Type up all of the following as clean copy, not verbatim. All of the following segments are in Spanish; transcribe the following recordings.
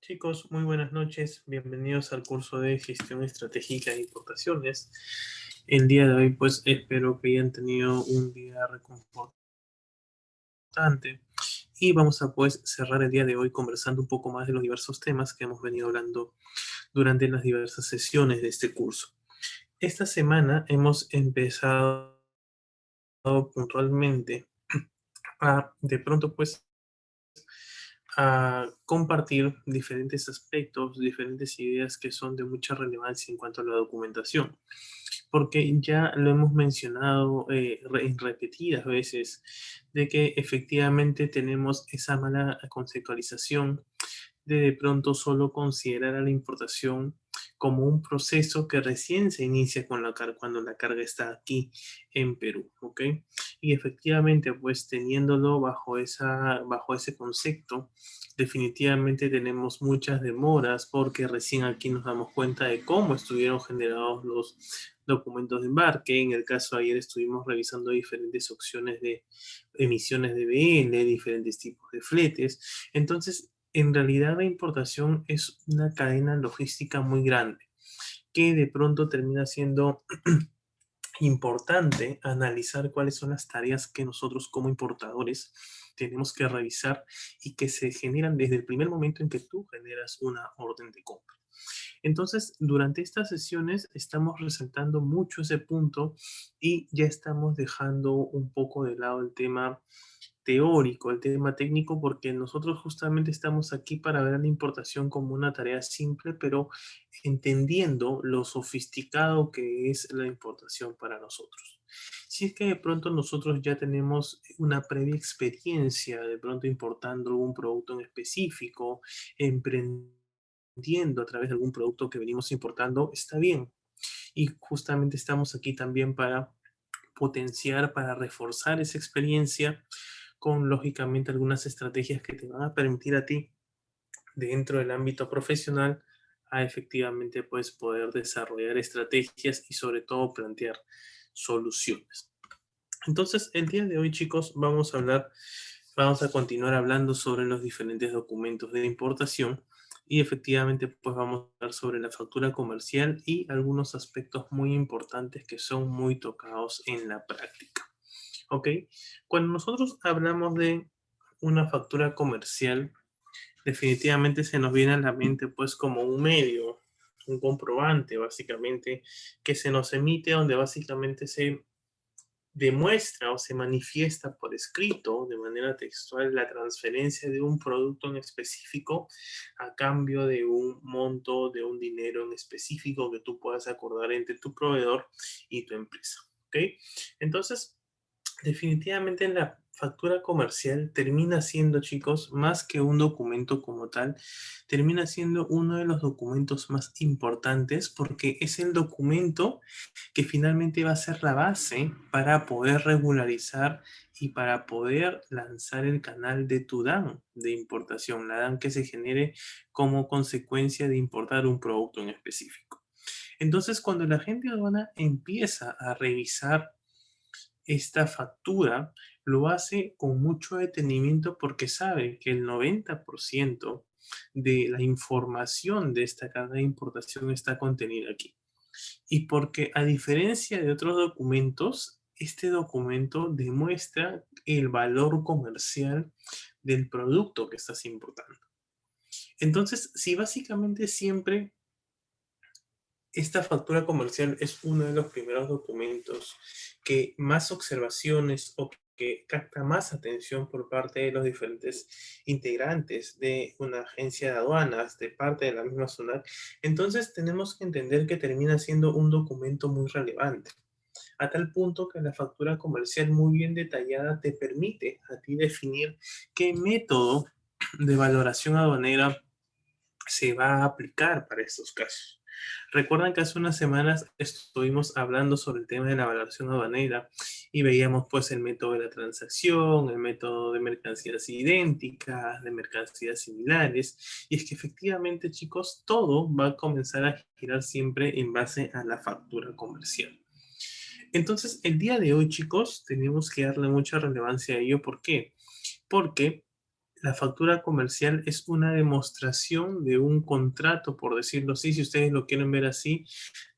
Chicos, muy buenas noches. Bienvenidos al curso de Gestión Estratégica de Importaciones. El día de hoy, pues, espero que hayan tenido un día reconfortante y vamos a, pues, cerrar el día de hoy conversando un poco más de los diversos temas que hemos venido hablando durante las diversas sesiones de este curso. Esta semana hemos empezado puntualmente de pronto, pues, a compartir diferentes aspectos, diferentes ideas que son de mucha relevancia en cuanto a la documentación, porque ya lo hemos mencionado en repetidas veces, de que efectivamente tenemos esa mala conceptualización de pronto solo considerar a la importación como un proceso que recién se inicia con cuando la carga está aquí en Perú, ¿ok? Y efectivamente, pues teniéndolo bajo ese concepto, definitivamente tenemos muchas demoras porque recién aquí nos damos cuenta de cómo estuvieron generados los documentos de embarque. En el caso de ayer estuvimos revisando diferentes opciones de emisiones de BL, diferentes tipos de fletes. Entonces, en realidad la importación es una cadena logística muy grande que de pronto termina siendo importante analizar cuáles son las tareas que nosotros como importadores tenemos que revisar y que se generan desde el primer momento en que tú generas una orden de compra. Entonces, durante estas sesiones estamos resaltando mucho ese punto y ya estamos dejando un poco de lado el tema teórico, el tema técnico, porque nosotros justamente estamos aquí para ver la importación como una tarea simple, pero entendiendo lo sofisticado que es la importación para nosotros. Si es que de pronto nosotros ya tenemos una previa experiencia, de pronto importando algún producto en específico, emprendiendo a través de algún producto que venimos importando, está bien. Y justamente estamos aquí también para potenciar, para reforzar esa experiencia con, lógicamente, algunas estrategias que te van a permitir a ti, dentro del ámbito profesional, a efectivamente pues, poder desarrollar estrategias y sobre todo plantear soluciones. Entonces, el día de hoy, chicos, vamos a continuar hablando sobre los diferentes documentos de importación y efectivamente pues vamos a hablar sobre la factura comercial y algunos aspectos muy importantes que son muy tocados en la práctica. ¿Ok? Cuando nosotros hablamos de una factura comercial, definitivamente se nos viene a la mente pues como un medio, un comprobante básicamente, que se nos emite donde básicamente se demuestra o se manifiesta por escrito de manera textual la transferencia de un producto en específico a cambio de un monto, de un dinero en específico que tú puedas acordar entre tu proveedor y tu empresa. ¿Ok? Entonces, definitivamente la factura comercial termina siendo, chicos, más que un documento como tal, termina siendo uno de los documentos más importantes porque es el documento que finalmente va a ser la base para poder regularizar y para poder lanzar el canal de tu DAN de importación, la DAN que se genere como consecuencia de importar un producto en específico. Entonces, cuando la gente aduana empieza a revisar esta factura, lo hace con mucho detenimiento porque sabe que el 90% de la información de esta carga de importación está contenida aquí. Y porque a diferencia de otros documentos, este documento demuestra el valor comercial del producto que estás importando. Entonces, si básicamente siempre esta factura comercial es uno de los primeros documentos que más observaciones o que capta más atención por parte de los diferentes integrantes de una agencia de aduanas, de parte de la misma SUNAT. Entonces tenemos que entender que termina siendo un documento muy relevante, a tal punto que la factura comercial muy bien detallada te permite a ti definir qué método de valoración aduanera se va a aplicar para estos casos. Recuerdan que hace unas semanas estuvimos hablando sobre el tema de la valoración aduanera y veíamos pues el método de la transacción, el método de mercancías idénticas, de mercancías similares. Y es que efectivamente, chicos, todo va a comenzar a girar siempre en base a la factura comercial. Entonces, el día de hoy, chicos, tenemos que darle mucha relevancia a ello. ¿Por qué? Porque la factura comercial es una demostración de un contrato, por decirlo así, si ustedes lo quieren ver así,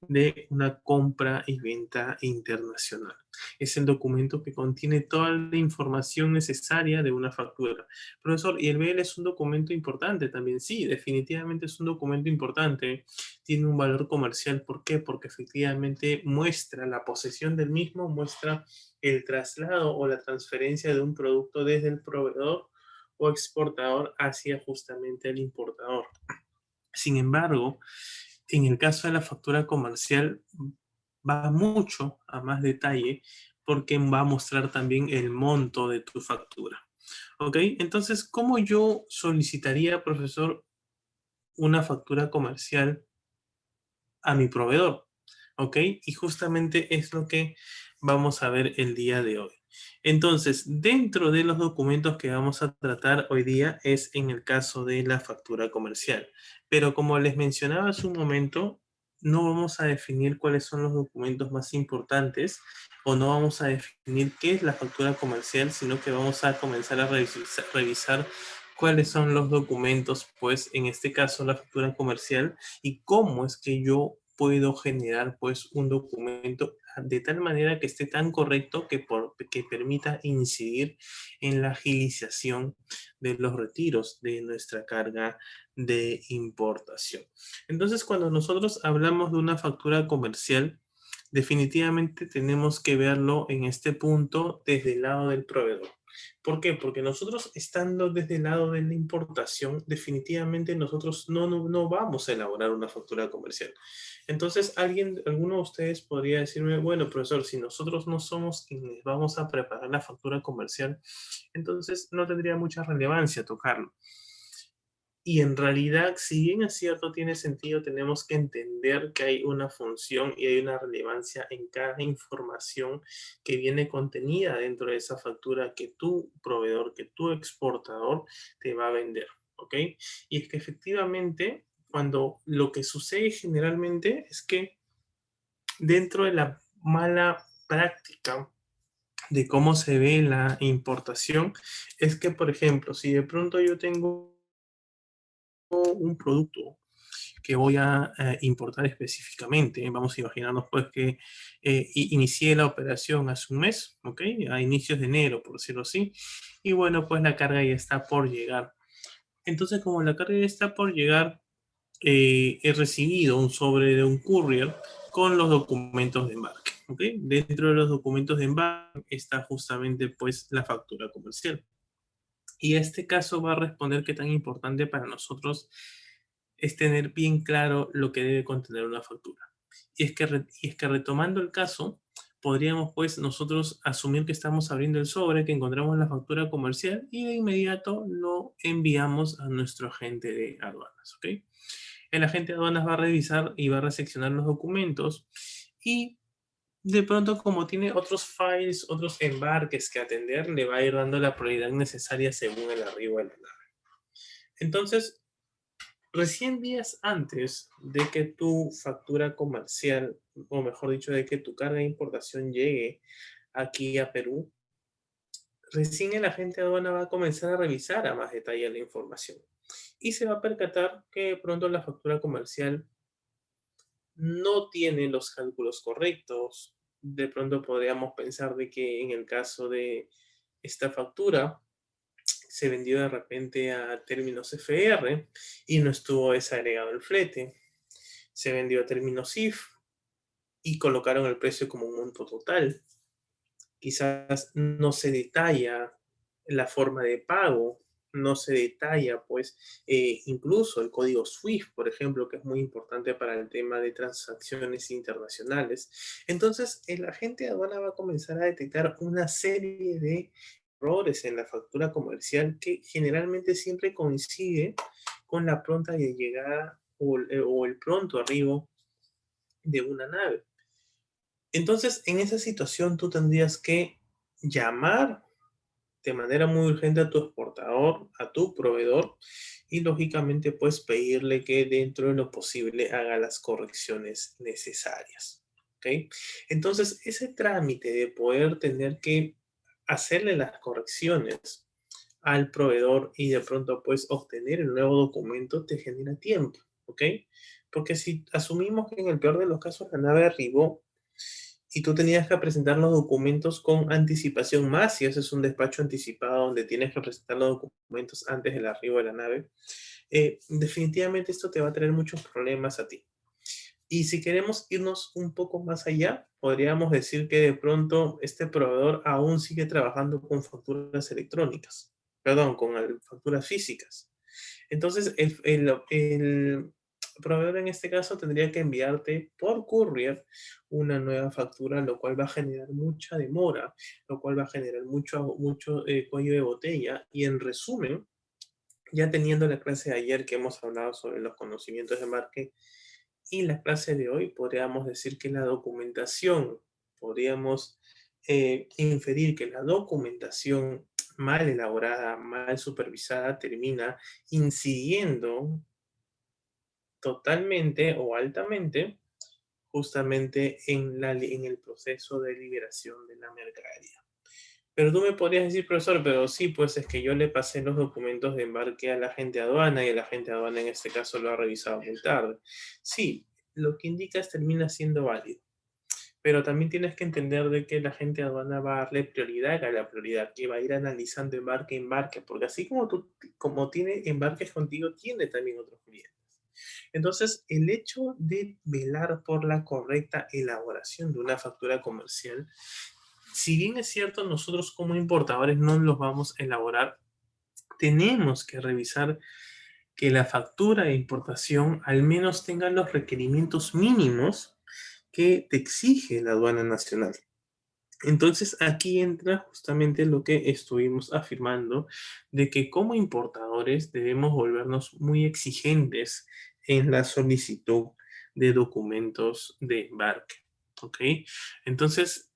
de una compra y venta internacional. Es el documento que contiene toda la información necesaria de una factura. Profesor, ¿y el BL es un documento importante también? Sí, definitivamente es un documento importante. Tiene un valor comercial. ¿Por qué? Porque efectivamente muestra la posesión del mismo, muestra el traslado o la transferencia de un producto desde el proveedor o exportador hacia justamente el importador. Sin embargo, en el caso de la factura comercial va mucho a más detalle porque va a mostrar también el monto de tu factura. ¿Ok? Entonces, ¿cómo yo solicitaría, profesor, una factura comercial a mi proveedor? ¿Ok? Y justamente es lo que vamos a ver el día de hoy. Entonces, dentro de los documentos que vamos a tratar hoy día es en el caso de la factura comercial. Pero como les mencionaba hace un momento, no vamos a definir cuáles son los documentos más importantes o no vamos a definir qué es la factura comercial, sino que vamos a comenzar a revisar cuáles son los documentos, pues en este caso la factura comercial y cómo es que yo puedo generar pues un documento de tal manera que esté tan correcto que permita incidir en la agilización de los retiros de nuestra carga de importación. Entonces, cuando nosotros hablamos de una factura comercial, definitivamente tenemos que verlo en este punto desde el lado del proveedor. ¿Por qué? Porque nosotros estando desde el lado de la importación, definitivamente nosotros no vamos a elaborar una factura comercial. Entonces, alguno de ustedes podría decirme, bueno, profesor, si nosotros no somos quienes vamos a preparar la factura comercial, entonces no tendría mucha relevancia tocarlo. Y en realidad, si bien es cierto, tiene sentido, tenemos que entender que hay una función y hay una relevancia en cada información que viene contenida dentro de esa factura que tu proveedor, que tu exportador te va a vender, ¿ok? Y es que efectivamente, cuando lo que sucede generalmente es que dentro de la mala práctica de cómo se ve la importación, es que, por ejemplo, si de pronto yo tengo un producto que voy a importar específicamente. Vamos a imaginarnos pues que inicié la operación hace un mes, ¿ok? A inicios de enero, por decirlo así. Y bueno, pues la carga ya está por llegar. Entonces, como la carga ya está por llegar, he recibido un sobre de un courier con los documentos de embarque, ¿ok? Dentro de los documentos de embarque está justamente pues la factura comercial. Y este caso va a responder qué tan importante para nosotros es tener bien claro lo que debe contener una factura. Y es que retomando el caso, podríamos pues nosotros asumir que estamos abriendo el sobre, que encontramos la factura comercial y de inmediato lo enviamos a nuestro agente de aduanas, ¿ok? El agente de aduanas va a revisar y va a reseccionar los documentos y de pronto como tiene otros files, otros embarques que atender, le va a ir dando la prioridad necesaria según el arribo de la nave. Entonces, recién días antes de que tu factura comercial, o mejor dicho, de que tu carga de importación llegue aquí a Perú, recién el agente de aduana va a comenzar a revisar a más detalle la información y se va a percatar que de pronto la factura comercial no tiene los cálculos correctos. De pronto podríamos pensar de que en el caso de esta factura se vendió de repente a términos FR y no estuvo desagregado el flete. Se vendió a términos IF y colocaron el precio como un monto total. Quizás no se detalla la forma de pago, no se detalla, pues, incluso el código SWIFT, por ejemplo, que es muy importante para el tema de transacciones internacionales. Entonces, el agente de aduana va a comenzar a detectar una serie de errores en la factura comercial que generalmente siempre coincide con la pronta llegada o el pronto arribo de una nave. Entonces, en esa situación tú tendrías que llamar de manera muy urgente a tu exportador, a tu proveedor, y lógicamente pues pedirle que dentro de lo posible haga las correcciones necesarias. ¿Ok? Entonces, ese trámite de poder tener que hacerle las correcciones al proveedor y de pronto pues obtener el nuevo documento te genera tiempo, ¿ok? Porque si asumimos que en el peor de los casos la nave arribó y tú tenías que presentar los documentos con anticipación más, si haces un despacho anticipado donde tienes que presentar los documentos antes del arribo de la nave, definitivamente esto te va a traer muchos problemas a ti. Y si queremos irnos un poco más allá, podríamos decir que de pronto este proveedor aún sigue trabajando con facturas electrónicas, perdón, con facturas físicas. Entonces, el proveedor en este caso tendría que enviarte por courier una nueva factura, lo cual va a generar mucha demora, lo cual va a generar mucho cuello de botella. Y en resumen, ya teniendo la clase de ayer que hemos hablado sobre los conocimientos de marketing y la clase de hoy, podríamos decir que la documentación, podríamos inferir que la documentación mal elaborada, mal supervisada, termina incidiendo totalmente o altamente justamente en el proceso de liberación de la mercadería. Pero tú me podrías decir, profesor, pero sí, pues es que yo le pasé los documentos de embarque a la agente de aduana y el agente de aduana en este caso lo ha revisado muy tarde. Sí, lo que indicas termina siendo válido, pero también tienes que entender de que la agente de aduana va a darle prioridad a la prioridad, que va a ir analizando embarque a embarque, porque así como tú, como tiene embarques contigo, tiene también otros clientes. Entonces, el hecho de velar por la correcta elaboración de una factura comercial, si bien es cierto, nosotros como importadores no los vamos a elaborar, tenemos que revisar que la factura de importación al menos tenga los requerimientos mínimos que te exige la aduana nacional. Entonces aquí entra justamente lo que estuvimos afirmando, de que como importadores debemos volvernos muy exigentes en la solicitud de documentos de embarque. ¿Ok? Entonces,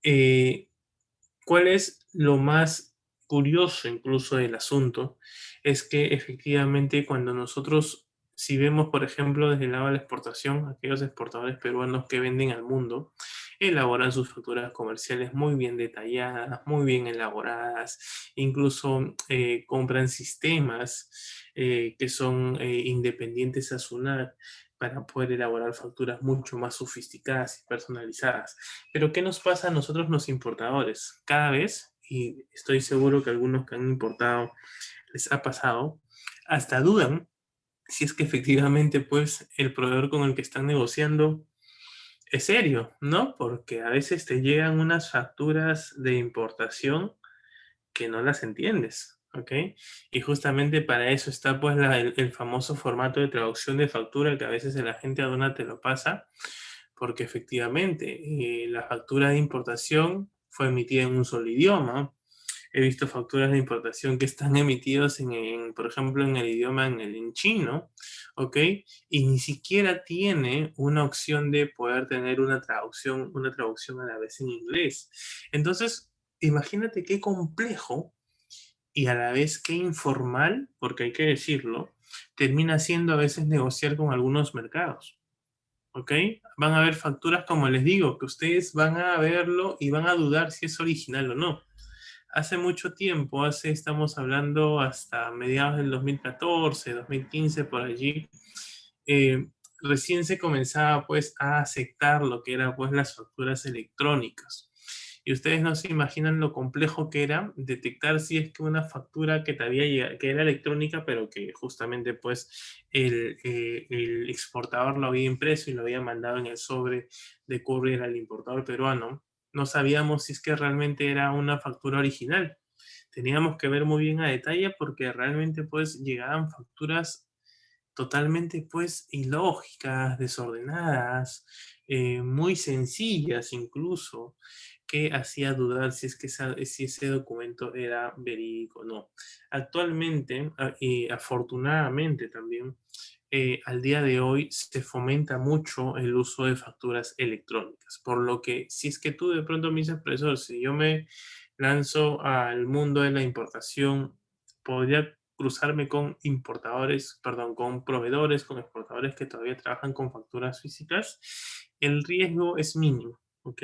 eh, ¿cuál es lo más curioso incluso del asunto? Es que efectivamente cuando nosotros, si vemos por ejemplo desde el lado de la exportación, aquellos exportadores peruanos que venden al mundo, elaboran sus facturas comerciales muy bien detalladas, muy bien elaboradas, incluso compran sistemas que son independientes a SUNAT para poder elaborar facturas mucho más sofisticadas y personalizadas. Pero ¿qué nos pasa a nosotros los importadores? Cada vez, y estoy seguro que algunos que han importado les ha pasado, hasta dudan si es que efectivamente pues el proveedor con el que están negociando es serio, ¿no? Porque a veces te llegan unas facturas de importación que no las entiendes, ¿ok? Y justamente para eso está pues el famoso formato de traducción de factura que a veces el agente aduana te lo pasa, porque efectivamente la factura de importación fue emitida en un solo idioma. He visto facturas de importación que están emitidos por ejemplo, en el idioma en chino, ¿ok? Y ni siquiera tiene una opción de poder tener una traducción a la vez en inglés. Entonces, imagínate qué complejo y a la vez qué informal, porque hay que decirlo, termina siendo a veces negociar con algunos mercados. ¿Ok? Van a haber facturas, como les digo, que ustedes van a verlo y van a dudar si es original o no. Hace mucho tiempo, estamos hablando hasta mediados del 2014, 2015, por allí, eh, recién se comenzaba pues a aceptar lo que eran pues las facturas electrónicas. Y ustedes no se imaginan lo complejo que era detectar si es que una factura que te había llegado, que era electrónica, pero que justamente pues el exportador lo había impreso y lo había mandado en el sobre de courier al importador peruano. No sabíamos si es que realmente era una factura original. Teníamos que ver muy bien a detalle porque realmente pues llegaban facturas totalmente pues ilógicas, desordenadas, muy sencillas incluso, que hacía dudar si es que si ese documento era verídico o no. Actualmente, y afortunadamente también, al día de hoy se fomenta mucho el uso de facturas electrónicas, por lo que si es que tú de pronto me dices, profesor, si yo me lanzo al mundo de la importación, podría cruzarme con importadores, perdón, con proveedores, con exportadores que todavía trabajan con facturas físicas, el riesgo es mínimo, ¿ok?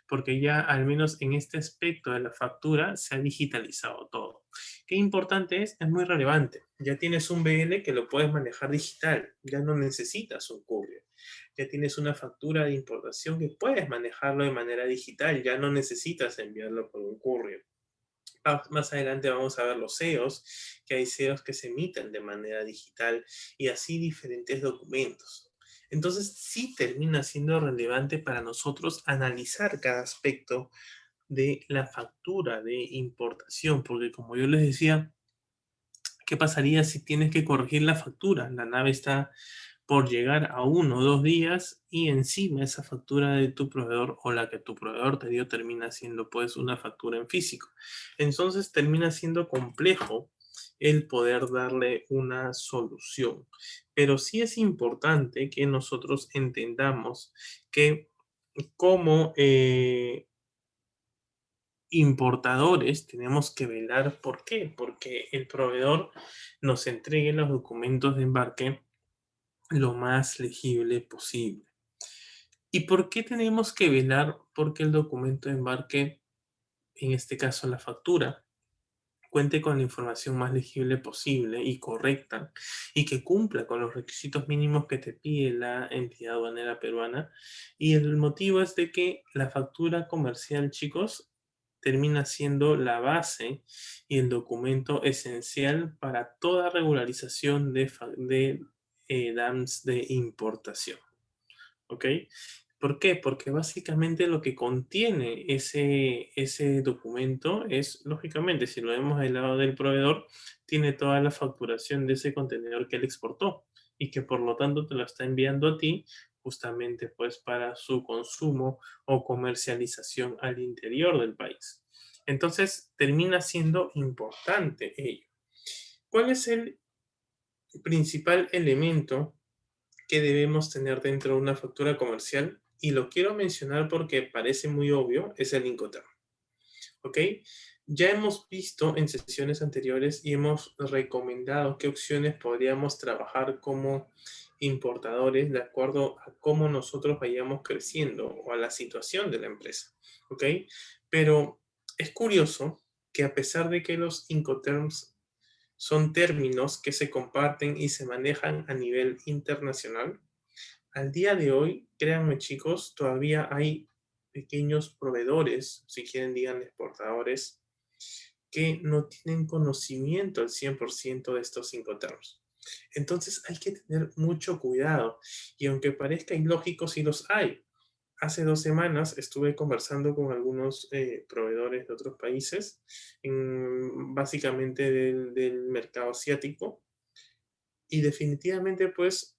Porque ya al menos en este aspecto de la factura se ha digitalizado todo. ¿Qué importante es? Es muy relevante. Ya tienes un BL que lo puedes manejar digital, ya no necesitas un courier. Ya tienes una factura de importación que puedes manejarlo de manera digital, ya no necesitas enviarlo por un courier. Más adelante vamos a ver los SEOs, que hay SEOs que se emiten de manera digital y así diferentes documentos. Entonces sí termina siendo relevante para nosotros analizar cada aspecto de la factura de importación, porque como yo les decía, ¿qué pasaría si tienes que corregir la factura? La nave está por llegar a 1 o 2 días y encima esa factura de tu proveedor o la que tu proveedor te dio termina siendo pues una factura en físico. Entonces termina siendo complejo el poder darle una solución. Pero sí es importante que nosotros entendamos que como importadores tenemos que velar. ¿Por qué? Porque el proveedor nos entregue los documentos de embarque lo más legible posible. ¿Y por qué tenemos que velar porque el documento de embarque, en este caso la factura, cuente con la información más legible posible y correcta y que cumpla con los requisitos mínimos que te pide la entidad aduanera peruana? Y el motivo es de que la factura comercial, chicos, termina siendo la base y el documento esencial para toda regularización de DAMS de importación. ¿Ok? ¿Por qué? Porque básicamente lo que contiene ese documento es, lógicamente, si lo vemos del lado del proveedor, tiene toda la facturación de ese contenedor que él exportó y que por lo tanto te lo está enviando a ti justamente pues para su consumo o comercialización al interior del país. Entonces termina siendo importante ello. ¿Cuál es el principal elemento que debemos tener dentro de una factura comercial? Y lo quiero mencionar porque parece muy obvio, es el Incoterm. ¿Ok? Ya hemos visto en sesiones anteriores y hemos recomendado qué opciones podríamos trabajar como importadores de acuerdo a cómo nosotros vayamos creciendo o a la situación de la empresa. ¿Ok? Pero es curioso que a pesar de que los Incoterms son términos que se comparten y se manejan a nivel internacional, al día de hoy, créanme chicos, todavía hay pequeños proveedores, si quieren digan exportadores, que no tienen conocimiento al 100% de estos Incoterms. Entonces hay que tener mucho cuidado y aunque parezca ilógico, sí los hay. Hace 2 semanas estuve conversando con algunos proveedores de otros países, básicamente del mercado asiático, y definitivamente pues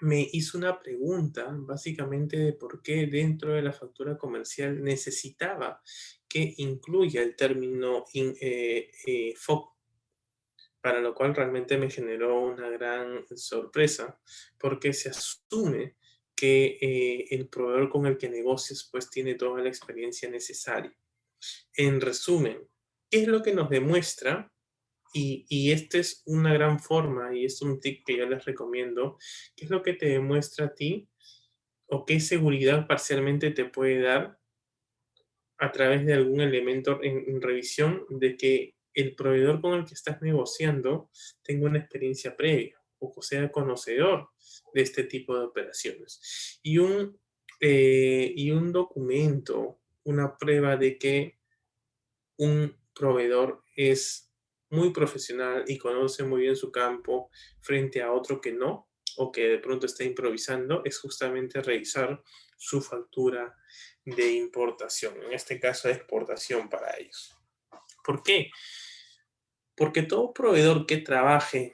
me hizo una pregunta básicamente de por qué dentro de la factura comercial necesitaba que incluya el término FOB, para lo cual realmente me generó una gran sorpresa, porque se asume que el proveedor con el que negocias pues tiene toda la experiencia necesaria. En resumen, ¿qué es lo que nos demuestra? Y esta es una gran forma y es un tip que yo les recomiendo. ¿Qué es lo que te demuestra a ti o qué seguridad parcialmente te puede dar a través de algún elemento en revisión de que el proveedor con el que estás negociando tenga una experiencia previa o sea conocedor de este tipo de operaciones? Y un documento, una prueba de que un proveedor es muy profesional y conoce muy bien su campo frente a otro que no, o que de pronto está improvisando, es justamente revisar su factura de importación, en este caso de exportación para ellos. ¿Por qué? Porque todo proveedor que trabaje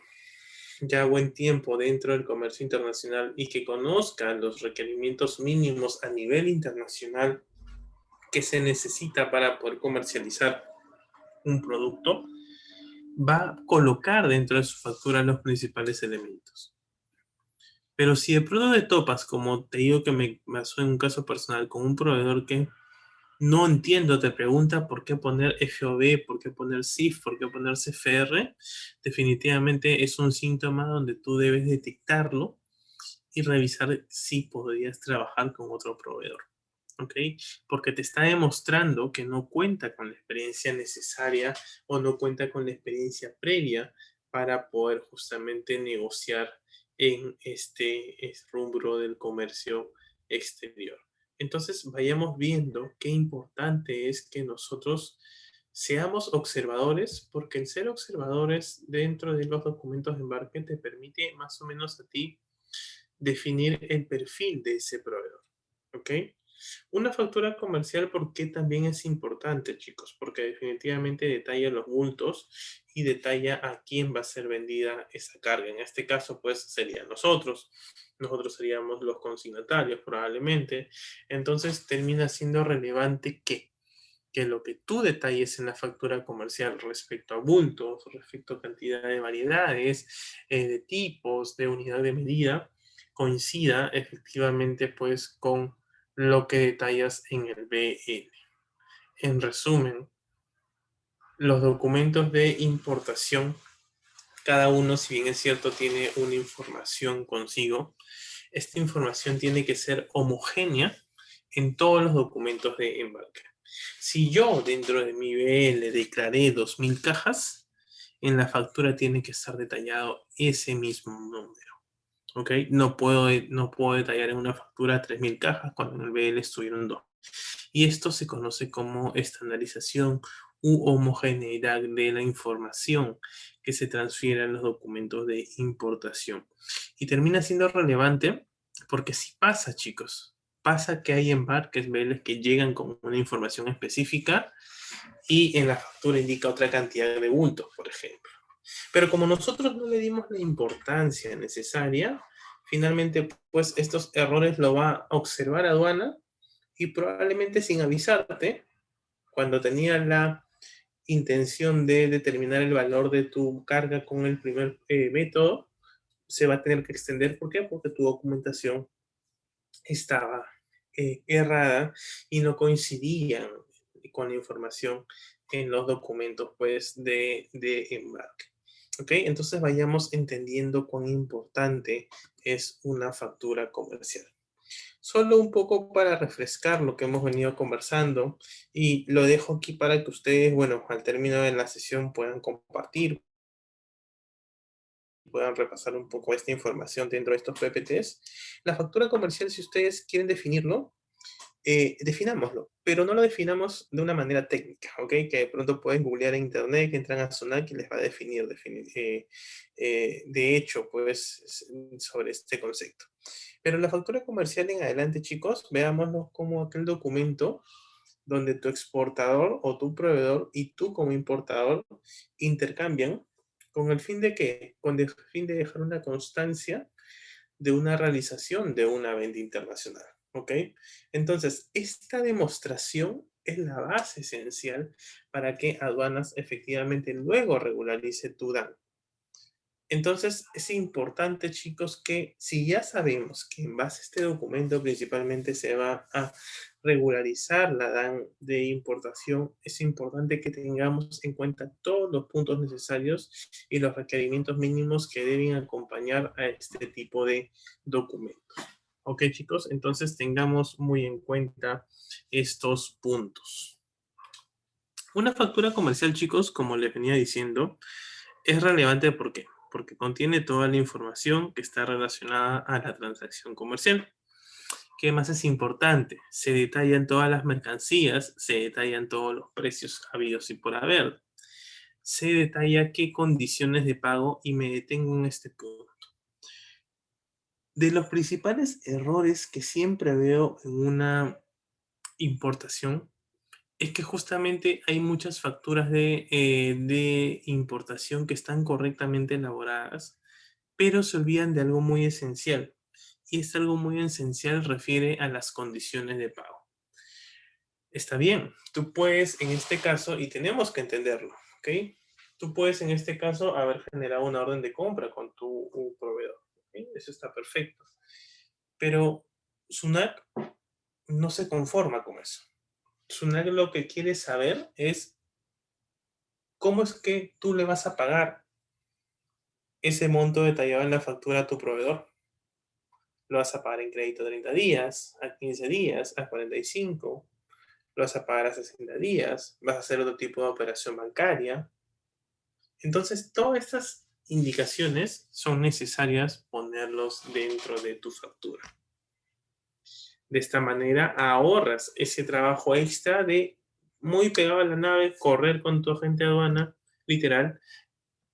ya buen tiempo dentro del comercio internacional y que conozca los requerimientos mínimos a nivel internacional que se necesita para poder comercializar un producto, va a colocar dentro de su factura los principales elementos. Pero si de pronto te topas, como te digo que me pasó en un caso personal, con un proveedor que no entiendo, te pregunta por qué poner FOB, por qué poner CIF, por qué poner CFR, definitivamente es un síntoma donde tú debes detectarlo y revisar si podrías trabajar con otro proveedor. ¿ok? Porque te está demostrando que no cuenta con la experiencia necesaria o no cuenta con la experiencia previa para poder justamente negociar en este rubro del comercio exterior. Entonces, vayamos viendo qué importante es que nosotros seamos observadores, porque el ser observadores dentro de los documentos de embarque te permite más o menos a ti definir el perfil de ese proveedor, ¿ok? Una factura comercial, ¿por qué también es importante, chicos? Porque definitivamente detalla los bultos y detalla a quién va a ser vendida esa carga. En este caso, pues serían nosotros. Nosotros seríamos los consignatarios, probablemente. Entonces, termina siendo relevante que lo que tú detalles en la factura comercial respecto a bultos, respecto a cantidad de variedades, de tipos, de unidad de medida, coincida efectivamente pues con lo que detallas en el BL. En resumen, los documentos de importación, cada uno, si bien es cierto, tiene una información consigo. Esta información tiene que ser homogénea en todos los documentos de embarque. Si yo dentro de mi BL declaré 2000 cajas, en la factura tiene que estar detallado ese mismo número. ¿Ok? No puedo detallar en una factura 3000 cajas cuando en el BL estuvieron 2. Y esto se conoce como estandarización u homogeneidad de la información que se transfiere en los documentos de importación. Y termina siendo relevante porque si pasa, chicos, pasa que hay embarques BL que llegan con una información específica y en la factura indica otra cantidad de bultos, por ejemplo. Pero como nosotros no le dimos la importancia necesaria, finalmente pues estos errores lo va a observar aduana y probablemente sin avisarte, cuando tenía la intención de determinar el valor de tu carga con el primer método, se va a tener que extender. ¿Por qué? Porque tu documentación estaba errada y no coincidían con la información en los documentos pues de embarque. ¿Ok? Entonces vayamos entendiendo cuán importante es una factura comercial. Solo un poco para refrescar lo que hemos venido conversando y lo dejo aquí para que ustedes, bueno, al término de la sesión puedan compartir, puedan repasar un poco esta información dentro de estos PPTs. La factura comercial, si ustedes quieren definirlo, definámoslo, pero no lo definamos de una manera técnica, ¿ok? Que de pronto pueden googlear en internet, que entran a Sonac y les va a de hecho, pues, sobre este concepto. Pero la factura comercial en adelante, chicos, veámoslo como aquel documento donde tu exportador o tu proveedor y tú como importador intercambian con el fin de que, con el fin de dejar una constancia de una realización de una venta internacional, ¿ok? Entonces, esta demostración es la base esencial para que aduanas efectivamente luego regularice tu DAN. Entonces, es importante, chicos, que si ya sabemos que en base a este documento principalmente se va a regularizar la DAN de importación, es importante que tengamos en cuenta todos los puntos necesarios y los requerimientos mínimos que deben acompañar a este tipo de documentos. Ok, chicos, entonces tengamos muy en cuenta estos puntos. Una factura comercial, chicos, como les venía diciendo, es relevante ¿por qué? Porque contiene toda la información que está relacionada a la transacción comercial. ¿Qué más es importante? Se detallan todas las mercancías, se detallan todos los precios habidos y por haber. Se detalla qué condiciones de pago y me detengo en este punto. De los principales errores que siempre veo en una importación es que justamente hay muchas facturas de importación que están correctamente elaboradas, pero se olvidan de algo muy esencial. Y este algo muy esencial refiere a las condiciones de pago. Está bien, tú puedes en este caso, y tenemos que entenderlo, ¿ok? Tú puedes en este caso haber generado una orden de compra con tu proveedor, ¿ok? Eso está perfecto. Pero SUNAT no se conforma con eso. SUNAT lo que quiere saber es cómo es que tú le vas a pagar ese monto detallado en la factura a tu proveedor. Lo vas a pagar en crédito a 30 días, a 15 días, a 45, lo vas a pagar a 60 días, vas a hacer otro tipo de operación bancaria. Entonces, todas estas indicaciones son necesarias ponerlos dentro de tu factura. De esta manera ahorras ese trabajo extra de muy pegado a la nave, correr con tu agente de aduana, literal,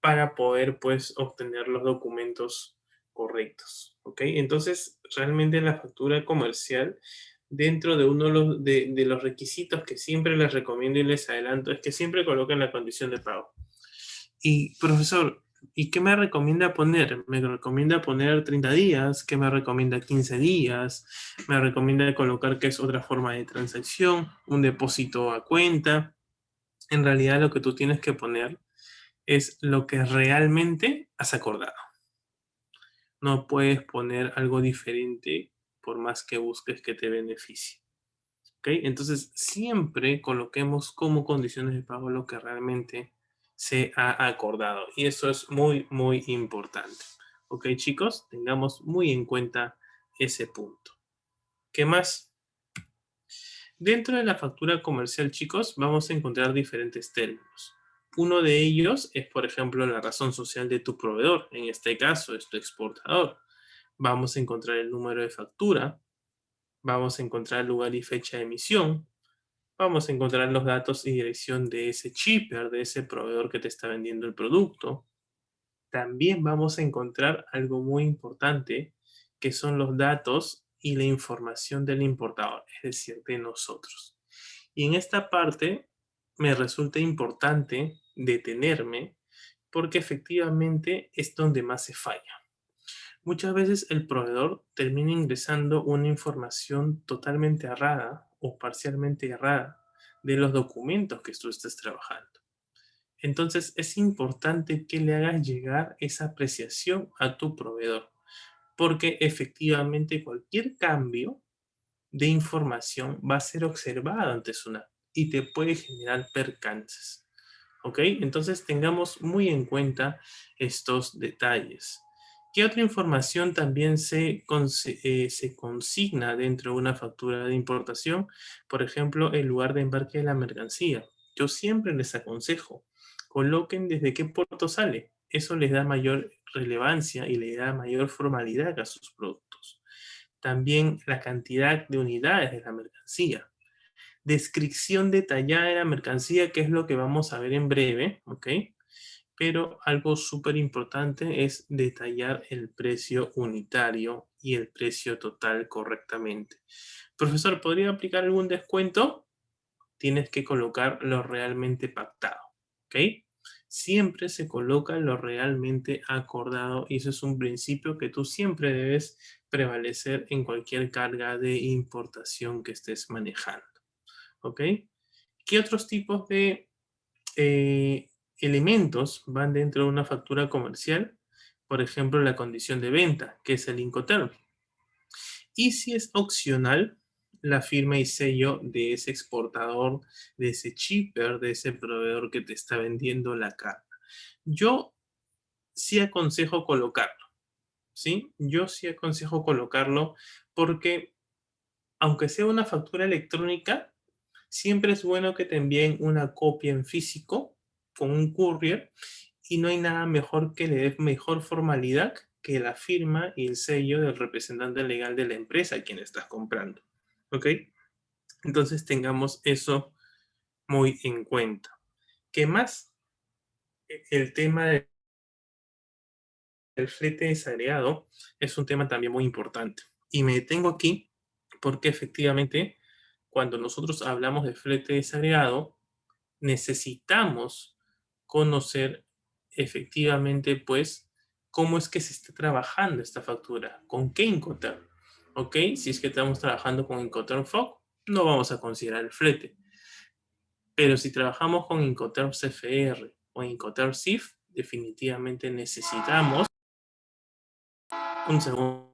para poder pues obtener los documentos correctos. ¿Ok? Entonces, realmente la factura comercial, dentro de uno de los requisitos que siempre les recomiendo y les adelanto, es que siempre coloquen la condición de pago. Y profesor, ¿y qué me recomienda poner? ¿Me recomienda poner 30 días? ¿Qué me recomienda 15 días? ¿Me recomienda colocar que es otra forma de transacción? ¿Un depósito a cuenta? En realidad lo que tú tienes que poner es lo que realmente has acordado. No puedes poner algo diferente por más que busques que te beneficie. ¿Ok? Entonces, siempre coloquemos como condiciones de pago lo que realmente se ha acordado. Y eso es muy, muy importante. ¿Ok, chicos? Tengamos muy en cuenta ese punto. ¿Qué más? Dentro de la factura comercial, chicos, vamos a encontrar diferentes términos. Uno de ellos es, por ejemplo, la razón social de tu proveedor. En este caso, es tu exportador. Vamos a encontrar el número de factura. Vamos a encontrar el lugar y fecha de emisión. Vamos a encontrar los datos y dirección de ese shipper, de ese proveedor que te está vendiendo el producto. También vamos a encontrar algo muy importante, que son los datos y la información del importador, es decir, de nosotros. Y en esta parte me resulta importante detenerme porque efectivamente es donde más se falla. Muchas veces el proveedor termina ingresando una información totalmente errada o parcialmente errada de los documentos que tú estés trabajando. Entonces es importante que le hagas llegar esa apreciación a tu proveedor, porque efectivamente cualquier cambio de información va a ser observado ante SUNAT y te puede generar percances. ¿Ok? Entonces tengamos muy en cuenta estos detalles. ¿Qué otra información también se consigna dentro de una factura de importación? Por ejemplo, el lugar de embarque de la mercancía. Yo siempre les aconsejo, coloquen desde qué puerto sale. Eso les da mayor relevancia y le da mayor formalidad a sus productos. También la cantidad de unidades de la mercancía. Descripción detallada de la mercancía, que es lo que vamos a ver en breve, ¿ok? Pero algo súper importante es detallar el precio unitario y el precio total correctamente. Profesor, ¿podría aplicar algún descuento? Tienes que colocar lo realmente pactado, ¿ok? Siempre se coloca lo realmente acordado y eso es un principio que tú siempre debes prevalecer en cualquier carga de importación que estés manejando, ¿ok? ¿Qué otros tipos de elementos van dentro de una factura comercial? Por ejemplo, la condición de venta, que es el Incoterm. Y si es opcional, la firma y sello de ese exportador, de ese shipper, de ese proveedor que te está vendiendo la carga. Yo sí aconsejo colocarlo, ¿sí? Yo sí aconsejo colocarlo porque, aunque sea una factura electrónica, siempre es bueno que te envíen una copia en físico con un courier y no hay nada mejor que le dé mejor formalidad que la firma y el sello del representante legal de la empresa a quien estás comprando. ¿Ok? Entonces tengamos eso muy en cuenta. ¿Qué más? El tema del flete desagregado es un tema también muy importante. Y me detengo aquí porque efectivamente cuando nosotros hablamos de flete desagregado, necesitamos conocer efectivamente, pues, cómo es que se está trabajando esta factura, con qué Incoterm. ¿Ok? Si es que estamos trabajando con Incoterm FOB, no vamos a considerar el flete. Pero si trabajamos con Incoterm CFR o Incoterm CIF, definitivamente necesitamos un segundo.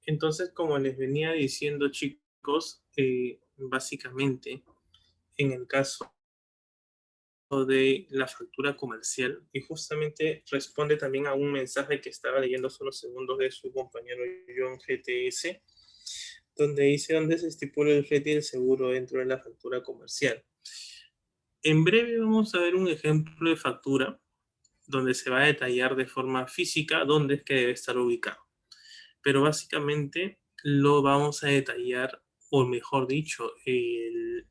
Entonces, como les venía diciendo, chicos, básicamente, en el caso de la factura comercial, y justamente responde también a un mensaje que estaba leyendo hace unos segundos de su compañero John GTS, donde dice dónde se estipula el flete y el seguro dentro de la factura comercial. En breve vamos a ver un ejemplo de factura donde se va a detallar de forma física dónde es que debe estar ubicado. Pero básicamente lo vamos a detallar, o mejor dicho, el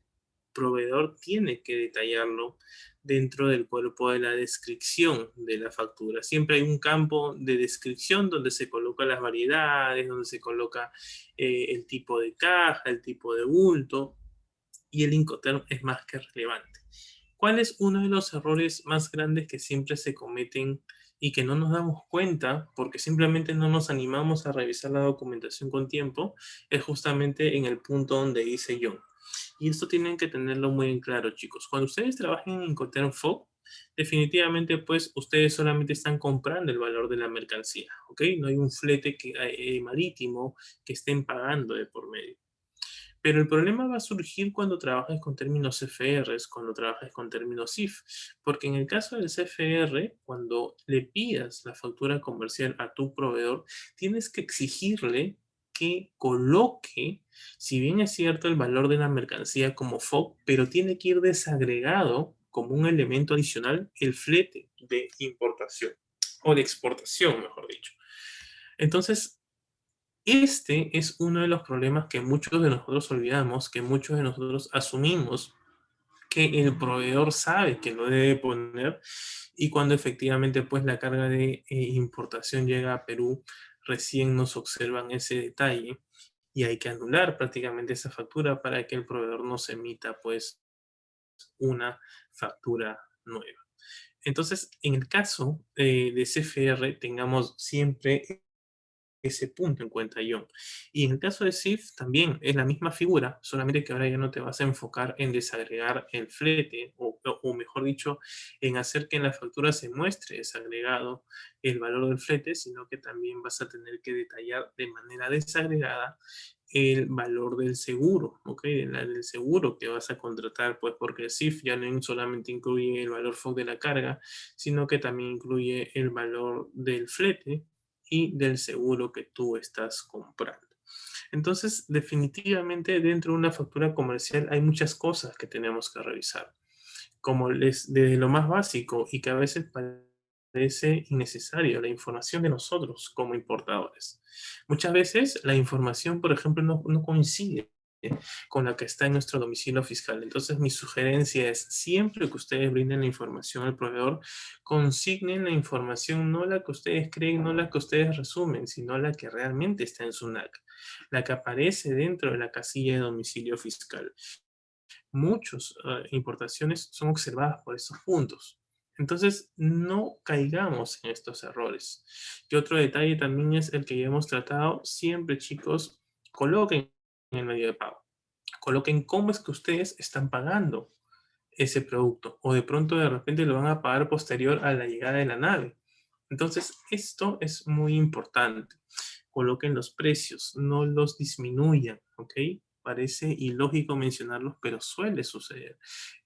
proveedor tiene que detallarlo dentro del cuerpo de la descripción de la factura. Siempre hay un campo de descripción donde se colocan las variedades, donde se coloca el tipo de caja, el tipo de bulto, y el Incoterm es más que relevante. ¿Cuál es uno de los errores más grandes que siempre se cometen y que no nos damos cuenta porque simplemente no nos animamos a revisar la documentación con tiempo? Es justamente en el punto donde dice John. Y esto tienen que tenerlo muy en claro, chicos. Cuando ustedes trabajen en Incoterm FOB, definitivamente pues ustedes solamente están comprando el valor de la mercancía, ¿ok? No hay un flete marítimo que estén pagando de por medio. Pero el problema va a surgir cuando trabajes con términos CFRs, cuando trabajes con términos CIF, porque en el caso del CFR, cuando le pidas la factura comercial a tu proveedor, tienes que exigirle que coloque, si bien es cierto el valor de la mercancía como FOB, pero tiene que ir desagregado como un elemento adicional el flete de importación o de exportación, mejor dicho. Entonces, este es uno de los problemas que muchos de nosotros olvidamos, que muchos de nosotros asumimos que el proveedor sabe que lo debe poner y cuando efectivamente pues la carga de importación llega a Perú, recién nos observan ese detalle y hay que anular prácticamente esa factura para que el proveedor nos emita pues una factura nueva. Entonces, en el caso de CFR, tengamos siempre ese punto en cuenta, John. Y en el caso de SIF también es la misma figura, solamente que ahora ya no te vas a enfocar en desagregar el flete, o mejor dicho, en hacer que en la factura se muestre desagregado el valor del flete, sino que también vas a tener que detallar de manera desagregada el valor del seguro, ¿ok? Del seguro que vas a contratar, pues porque el SIF ya no solamente incluye el valor FOB de la carga, sino que también incluye el valor del flete y del seguro que tú estás comprando. Entonces, definitivamente dentro de una factura comercial hay muchas cosas que tenemos que revisar, como desde lo más básico y que a veces parece innecesario, la información de nosotros como importadores. Muchas veces la información, por ejemplo, no coincide con la que está en nuestro domicilio fiscal. Entonces, mi sugerencia es, siempre que ustedes brinden la información al proveedor, consignen la información, no la que ustedes creen, no la que ustedes resumen, sino la que realmente está en su NAC, la que aparece dentro de la casilla de domicilio fiscal. Muchas importaciones son observadas por estos puntos. Entonces, no caigamos en estos errores. Y otro detalle también es el que ya hemos tratado. Siempre, chicos, coloquen en el medio de pago. Coloquen cómo es que ustedes están pagando ese producto. O de pronto, de repente, lo van a pagar posterior a la llegada de la nave. Entonces, esto es muy importante. Coloquen los precios, no los disminuyan, ¿ok? Parece ilógico mencionarlos, pero suele suceder.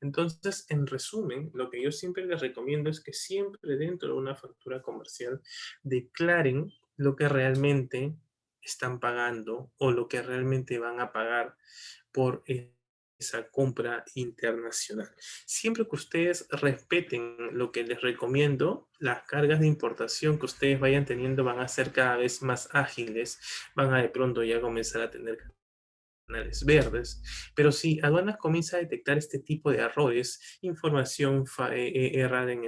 Entonces, en resumen, lo que yo siempre les recomiendo es que siempre dentro de una factura comercial declaren lo que realmente están pagando o lo que realmente van a pagar por esa compra internacional. Siempre que ustedes respeten lo que les recomiendo, las cargas de importación que ustedes vayan teniendo van a ser cada vez más ágiles, van a de pronto ya comenzar a tener canales verdes, pero si aduanas comienza a detectar este tipo de errores, información errada en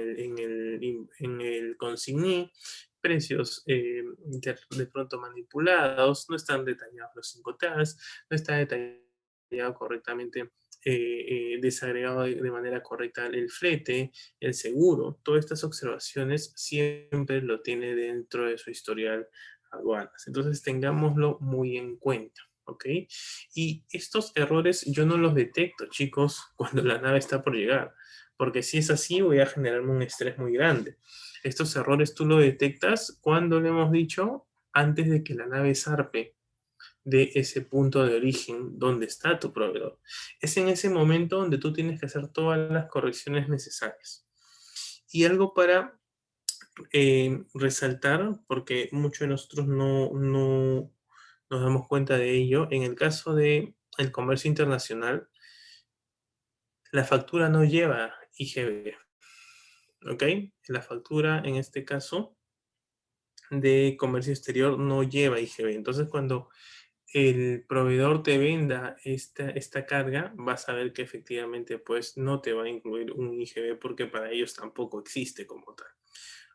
el consigní, precios de pronto manipulados, no están detallados los 5 TAS, no está detallado correctamente, desagregado de manera correcta el flete, el seguro, todas estas observaciones siempre lo tiene dentro de su historial aduanas. Entonces tengámoslo muy en cuenta. ¿Ok? Y estos errores yo no los detecto, chicos, cuando la nave está por llegar, porque si es así voy a generarme un estrés muy grande. Estos errores tú lo detectas cuando le hemos dicho antes de que la nave zarpe. de ese punto de origen donde está tu proveedor. Es en ese momento donde tú tienes que hacer todas las correcciones necesarias. Y algo para resaltar, porque muchos de nosotros no nos damos cuenta de ello, en el caso del comercio internacional, la factura no lleva IGB, ¿ok? La factura en este caso de comercio exterior no lleva IGB. Entonces, cuando el proveedor te venda esta carga, vas a ver que efectivamente pues no te va a incluir un IGB porque para ellos tampoco existe como tal.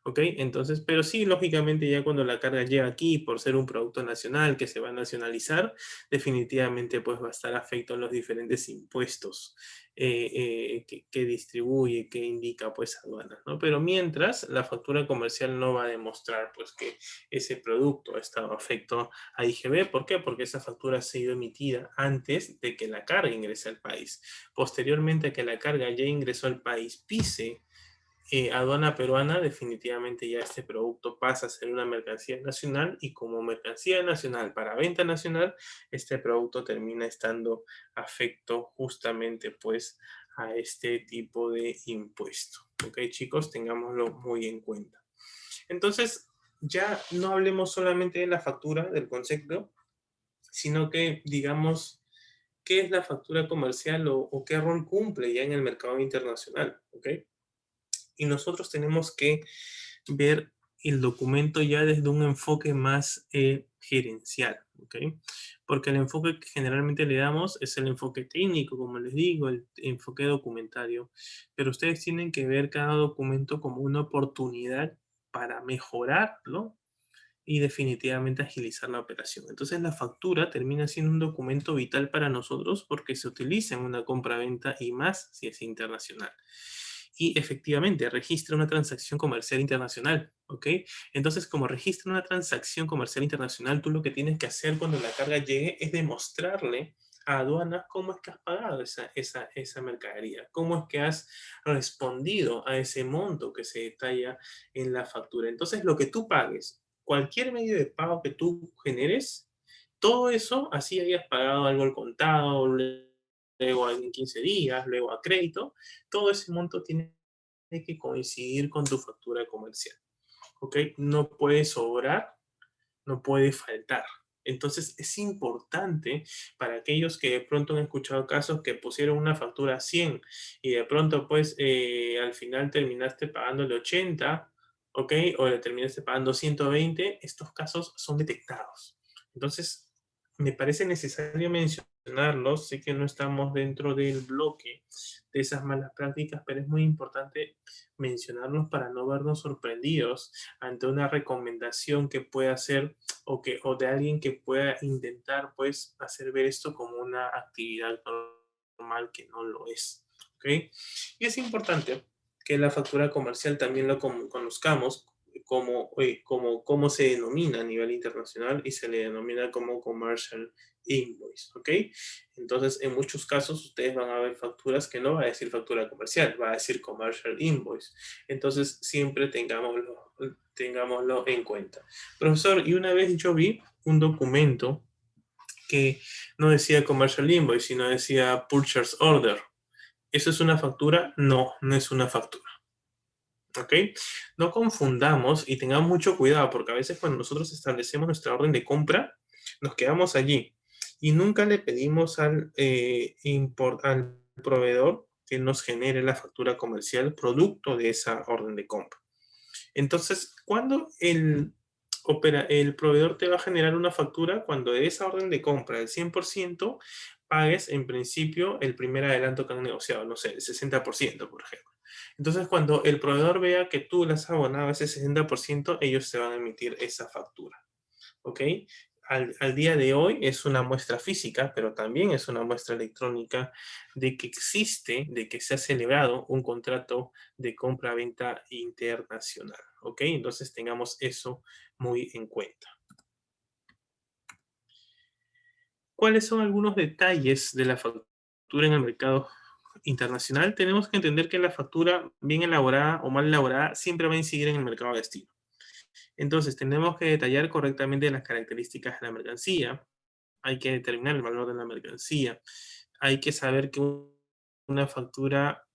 ¿Ok? Entonces, pero sí, lógicamente ya cuando la carga llega aquí, por ser un producto nacional que se va a nacionalizar, definitivamente pues va a estar afecto a los diferentes impuestos que distribuye, que indica pues aduanas, ¿no? Pero mientras, la factura comercial no va a demostrar pues que ese producto ha estado afecto a IGB. ¿Por qué? Porque esa factura ha sido emitida antes de que la carga ingrese al país. Posteriormente a que la carga ya ingresó al país, pise aduana peruana, definitivamente ya este producto pasa a ser una mercancía nacional y como mercancía nacional para venta nacional, este producto termina estando afecto justamente pues a este tipo de impuesto. Ok, chicos, tengámoslo muy en cuenta. Entonces, ya no hablemos solamente de la factura, del concepto, sino que digamos qué es la factura comercial o qué rol cumple ya en el mercado internacional. ¿Ok? Y nosotros tenemos que ver el documento ya desde un enfoque más gerencial, ¿ok? Porque el enfoque que generalmente le damos es el enfoque técnico, como les digo, el enfoque documentario, pero ustedes tienen que ver cada documento como una oportunidad para mejorarlo y definitivamente agilizar la operación. Entonces la factura termina siendo un documento vital para nosotros porque se utiliza en una compra-venta y más si es internacional. Y efectivamente registra una transacción comercial internacional, ¿ok? Entonces como registra una transacción comercial internacional, tú lo que tienes que hacer cuando la carga llegue es demostrarle a aduanas cómo es que has pagado esa mercadería, cómo es que has respondido a ese monto que se detalla en la factura. Entonces lo que tú pagues, cualquier medio de pago que tú generes, todo eso, así hayas pagado algo al contado, luego en 15 días, luego a crédito, todo ese monto tiene que coincidir con tu factura comercial. ¿Ok? No puede sobrar, no puede faltar. Entonces es importante para aquellos que de pronto han escuchado casos que pusieron una factura a 100 y de pronto pues al final terminaste pagándole 80, ¿ok? O le terminaste pagando 120, estos casos son detectados. Entonces me parece necesario mencionarlos, sé que no estamos dentro del bloque de esas malas prácticas, pero es muy importante mencionarlos para no vernos sorprendidos ante una recomendación que pueda hacer o de alguien que pueda intentar pues hacer ver esto como una actividad normal que no lo es. ¿Ok? Y es importante que la factura comercial también lo conozcamos como se denomina a nivel internacional y se le denomina como commercial invoice, ¿ok? Entonces, en muchos casos ustedes van a ver facturas que no va a decir factura comercial, va a decir commercial invoice. Entonces, siempre tengámoslo en cuenta. Profesor, y una vez yo vi un documento que no decía commercial invoice, sino decía purchase order. ¿Eso es una factura? No, no es una factura. ¿Ok? No confundamos y tengamos mucho cuidado porque a veces cuando nosotros establecemos nuestra orden de compra, nos quedamos allí y nunca le pedimos al proveedor que nos genere la factura comercial producto de esa orden de compra. Entonces, ¿cuándo el proveedor te va a generar una factura? Cuando de esa orden de compra del 100% pagues en principio el primer adelanto que han negociado, no sé, el 60%, por ejemplo. Entonces, cuando el proveedor vea que tú le has abonado ese 60%, ellos te van a emitir esa factura. ¿Ok? Al día de hoy es una muestra física, pero también es una muestra electrónica de que existe, de que se ha celebrado un contrato de compra-venta internacional. ¿Ok? Entonces tengamos eso muy en cuenta. ¿Cuáles son algunos detalles de la factura en el mercado internacional? Tenemos que entender que la factura bien elaborada o mal elaborada siempre va a incidir en el mercado de destino. Entonces, tenemos que detallar correctamente las características de la mercancía, hay que determinar el valor de la mercancía. Hay que saber que una factura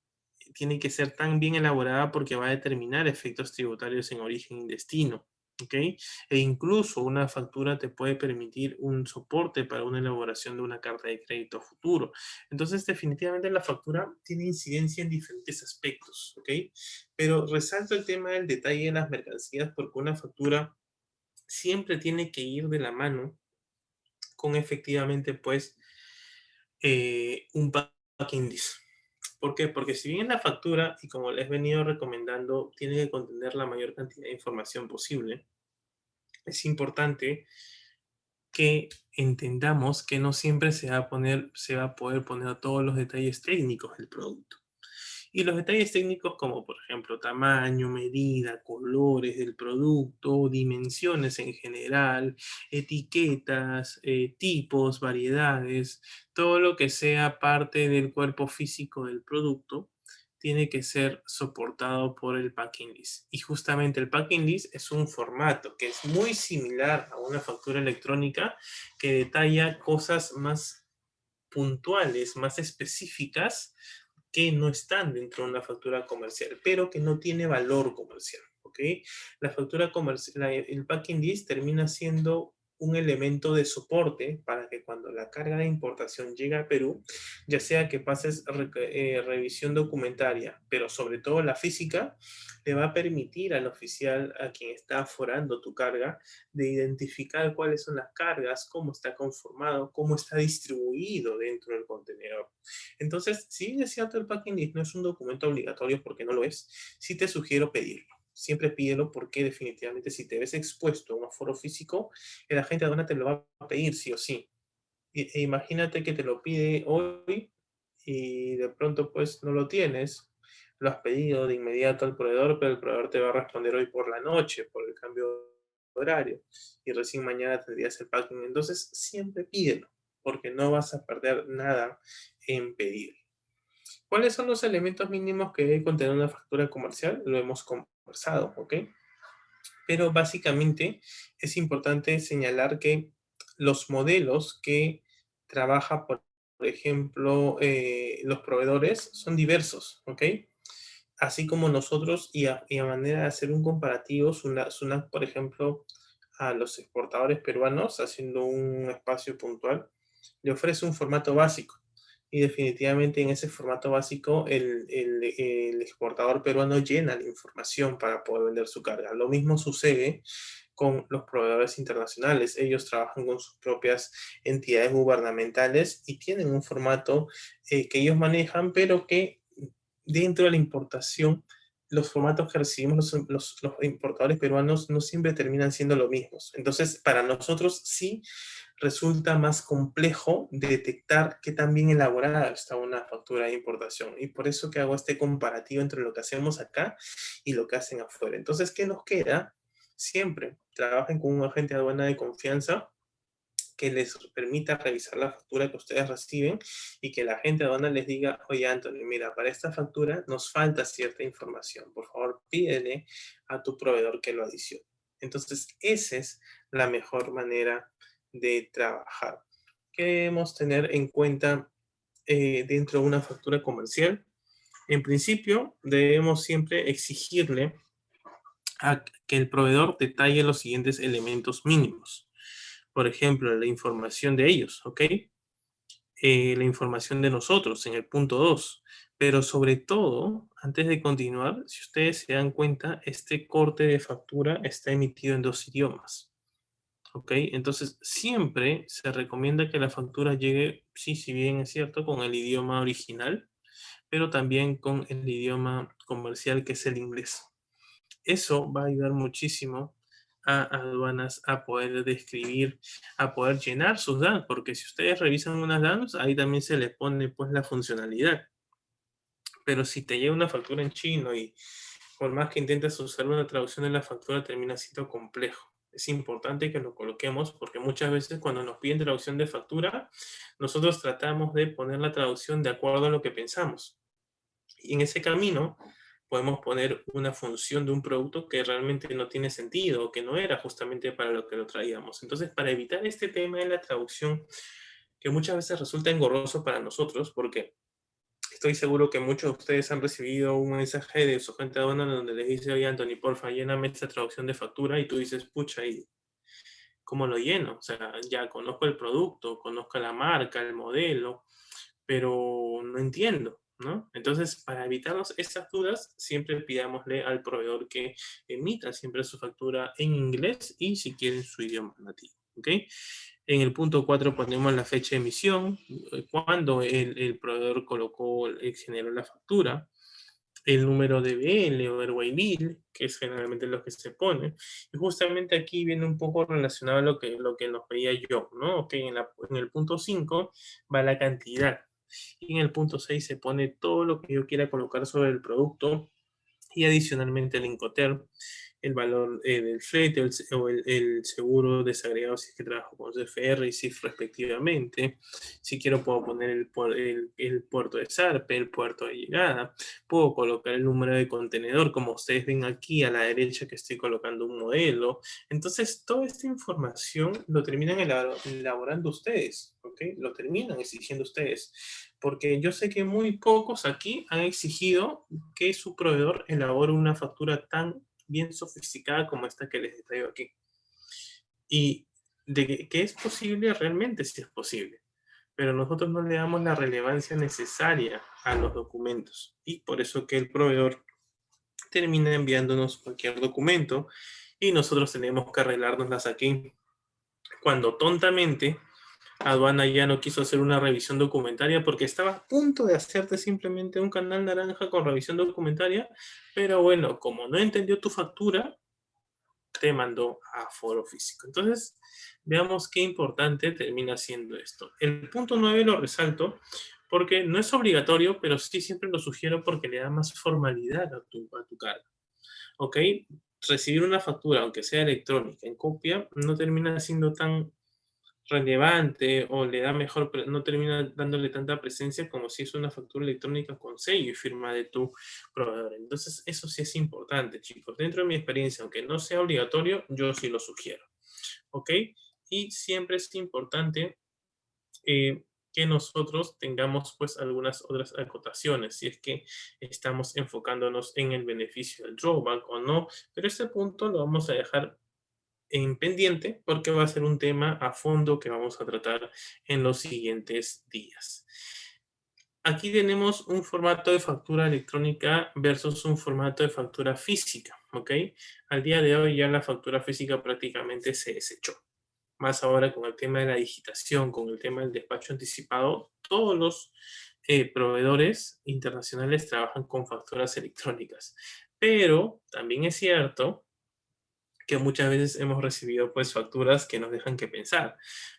tiene que ser tan bien elaborada porque va a determinar efectos tributarios en origen y destino. ¿Ok? E incluso una factura te puede permitir un soporte para una elaboración de una carta de crédito futuro. Entonces, definitivamente la factura tiene incidencia en diferentes aspectos. ¿Ok? Pero resalto el tema del detalle de las mercancías porque una factura siempre tiene que ir de la mano con efectivamente, pues, un packing list. ¿Por qué? Porque si bien la factura, y como les he venido recomendando, tiene que contener la mayor cantidad de información posible, es importante que entendamos que no siempre se va a poder poner todos los detalles técnicos del producto. Y los detalles técnicos como por ejemplo tamaño, medida, colores del producto, dimensiones en general, etiquetas, tipos, variedades, todo lo que sea parte del cuerpo físico del producto tiene que ser soportado por el packing list. Y justamente el packing list es un formato que es muy similar a una factura electrónica que detalla cosas más puntuales, más específicas que no están dentro de una factura comercial, pero que no tiene valor comercial, ¿ok? La factura comercial, el packing list termina siendo un elemento de soporte para que cuando la carga de importación llegue a Perú, ya sea que pases revisión documentaria, pero sobre todo la física, le va a permitir al oficial a quien está aforando tu carga de identificar cuáles son las cargas, cómo está conformado, cómo está distribuido dentro del contenedor. Entonces, si bien es cierto, el packing list no es un documento obligatorio porque no lo es, sí te sugiero pedirlo. Siempre pídelo porque definitivamente si te ves expuesto a un aforo físico, el agente de aduana te lo va a pedir sí o sí. Imagínate que te lo pide hoy y de pronto pues no lo tienes, lo has pedido de inmediato al proveedor, pero el proveedor te va a responder hoy por la noche por el cambio de horario y recién mañana tendrías el packing. Entonces siempre pídelo porque no vas a perder nada en pedir. ¿Cuáles son los elementos mínimos que debe contener una factura comercial? Lo hemos conversado, ¿ok? Pero básicamente es importante señalar que los modelos que trabaja, por ejemplo, los proveedores son diversos, ¿ok? Así como nosotros, y a manera de hacer un comparativo, Sunac, por ejemplo, a los exportadores peruanos, haciendo un espacio puntual, le ofrece un formato básico. Y definitivamente en ese formato básico el exportador peruano llena la información para poder vender su carga. Lo mismo sucede con los proveedores internacionales. Ellos trabajan con sus propias entidades gubernamentales y tienen un formato que ellos manejan, pero que dentro de la importación, los formatos que recibimos los importadores peruanos no siempre terminan siendo los mismos. Entonces, para nosotros sí resulta más complejo detectar qué tan bien elaborada está una factura de importación. Y por eso que hago este comparativo entre lo que hacemos acá y lo que hacen afuera. Entonces, ¿qué nos queda? Siempre trabajen con un agente de aduana de confianza que les permita revisar la factura que ustedes reciben y que la gente de aduana les diga, oye Anthony, mira, para esta factura nos falta cierta información, por favor pídele a tu proveedor que lo adicione. Entonces, esa es la mejor manera de trabajar. ¿Qué debemos tener en cuenta dentro de una factura comercial? En principio, debemos siempre exigirle a que el proveedor detalle los siguientes elementos mínimos. Por ejemplo, la información de ellos, ¿ok? La información de nosotros en el punto 2. Pero sobre todo, antes de continuar, si ustedes se dan cuenta, este corte de factura está emitido en 2 idiomas. ¿Ok? Entonces, siempre se recomienda que la factura llegue, sí, si bien es cierto, con el idioma original, pero también con el idioma comercial que es el inglés. Eso va a ayudar muchísimo a aduanas a poder describir, a poder llenar sus datos, porque si ustedes revisan unas datos, ahí también se le pone pues la funcionalidad. Pero si te llega una factura en chino y por más que intentes usar una traducción de la factura, termina siendo complejo. Es importante que lo coloquemos porque muchas veces cuando nos piden traducción de factura, nosotros tratamos de poner la traducción de acuerdo a lo que pensamos. Y en ese camino podemos poner una función de un producto que realmente no tiene sentido o que no era justamente para lo que lo traíamos. Entonces, para evitar este tema de la traducción, que muchas veces resulta engorroso para nosotros, porque estoy seguro que muchos de ustedes han recibido un mensaje de su agente de aduana donde les dice, oye, Anthony, porfa, lléname esta traducción de factura, y tú dices, pucha, ¿y cómo lo lleno? O sea, ya conozco el producto, conozco la marca, el modelo, pero no entiendo, ¿no? Entonces, para evitarnos estas dudas, siempre pidámosle al proveedor que emita siempre su factura en inglés y si quieren su idioma nativo, ¿ok? En el punto 4 ponemos la fecha de emisión, cuando el proveedor colocó, generó la factura, el número de BL o Airway Bill, que es generalmente lo que se pone. Y justamente aquí viene un poco relacionado a lo que nos veía yo, ¿no? Ok, en el punto 5 va la cantidad. Y en el punto 6 se pone todo lo que yo quiera colocar sobre el producto y adicionalmente el Incoterm, el valor del flete o el seguro desagregado si es que trabajo con CFR y CIF respectivamente. Si quiero puedo poner el puerto de zarpe, el puerto de llegada. Puedo colocar el número de contenedor, como ustedes ven aquí a la derecha que estoy colocando un modelo. Entonces, toda esta información lo terminan elaborando ustedes, ¿ok? Lo terminan exigiendo ustedes. Porque yo sé que muy pocos aquí han exigido que su proveedor elabore una factura tan bien sofisticada como esta que les traigo aquí. Y de que es posible, realmente sí es posible. Pero nosotros no le damos la relevancia necesaria a los documentos. Y por eso que el proveedor termina enviándonos cualquier documento y nosotros tenemos que arreglárnoslas aquí. Cuando tontamente aduana ya no quiso hacer una revisión documentaria porque estaba a punto de hacerte simplemente un canal naranja con revisión documentaria, pero bueno, como no entendió tu factura, te mandó a foro físico. Entonces, veamos qué importante termina siendo esto. El punto 9 lo resalto porque no es obligatorio, pero sí siempre lo sugiero porque le da más formalidad a tu carga. ¿Ok? Recibir una factura, aunque sea electrónica, en copia, no termina siendo tan relevante o le da mejor, no termina dándole tanta presencia como si es una factura electrónica con sello y firma de tu proveedor. Entonces, eso sí es importante, chicos. Dentro de mi experiencia, aunque no sea obligatorio, yo sí lo sugiero. ¿Ok? Y siempre es importante que nosotros tengamos pues algunas otras acotaciones, si es que estamos enfocándonos en el beneficio del drawback o no, pero este punto lo vamos a dejar en pendiente porque va a ser un tema a fondo que vamos a tratar en los siguientes días. Aquí tenemos un formato de factura electrónica versus un formato de factura física, ¿ok? Al día de hoy ya la factura física prácticamente se desechó. Más ahora con el tema de la digitación, con el tema del despacho anticipado, todos los proveedores internacionales trabajan con facturas electrónicas. Pero también es cierto que muchas veces hemos recibido pues facturas que nos dejan que pensar.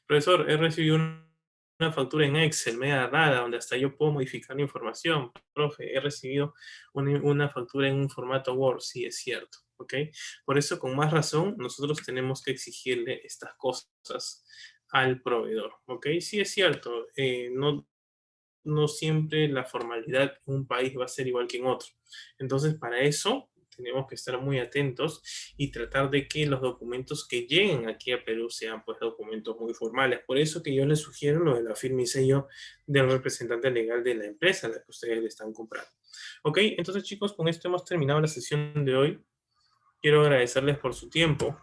Profesor, he recibido una factura en Excel media rara donde hasta yo puedo modificar la información. Profe, he recibido una factura en un formato Word, sí es cierto, ¿ok? Por eso con más razón nosotros tenemos que exigirle estas cosas al proveedor, ¿ok? Sí es cierto, no siempre la formalidad en un país va a ser igual que en otro. Entonces, para eso tenemos que estar muy atentos y tratar de que los documentos que lleguen aquí a Perú sean pues documentos muy formales. Por eso que yo les sugiero lo de la firma y sello del representante legal de la empresa a la que ustedes le están comprando. Ok, entonces chicos, con esto hemos terminado la sesión de hoy. Quiero agradecerles por su tiempo.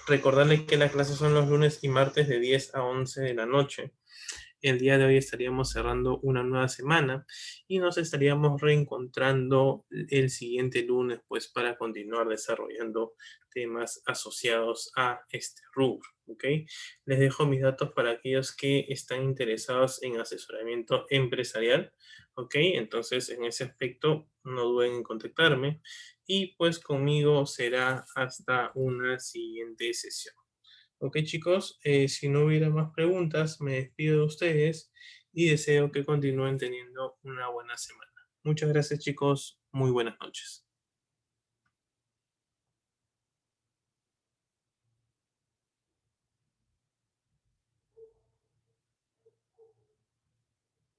Recordarles que las clases son los lunes y martes de 10 a 11 de la noche. El día de hoy estaríamos cerrando una nueva semana y nos estaríamos reencontrando el siguiente lunes, pues para continuar desarrollando temas asociados a este rubro, ¿ok? Les dejo mis datos para aquellos que están interesados en asesoramiento empresarial, ¿ok? Entonces, en ese aspecto, no duden en contactarme y pues conmigo será hasta una siguiente sesión. Ok, chicos, si no hubiera más preguntas, me despido de ustedes y deseo que continúen teniendo una buena semana. Muchas gracias, chicos. Muy buenas noches.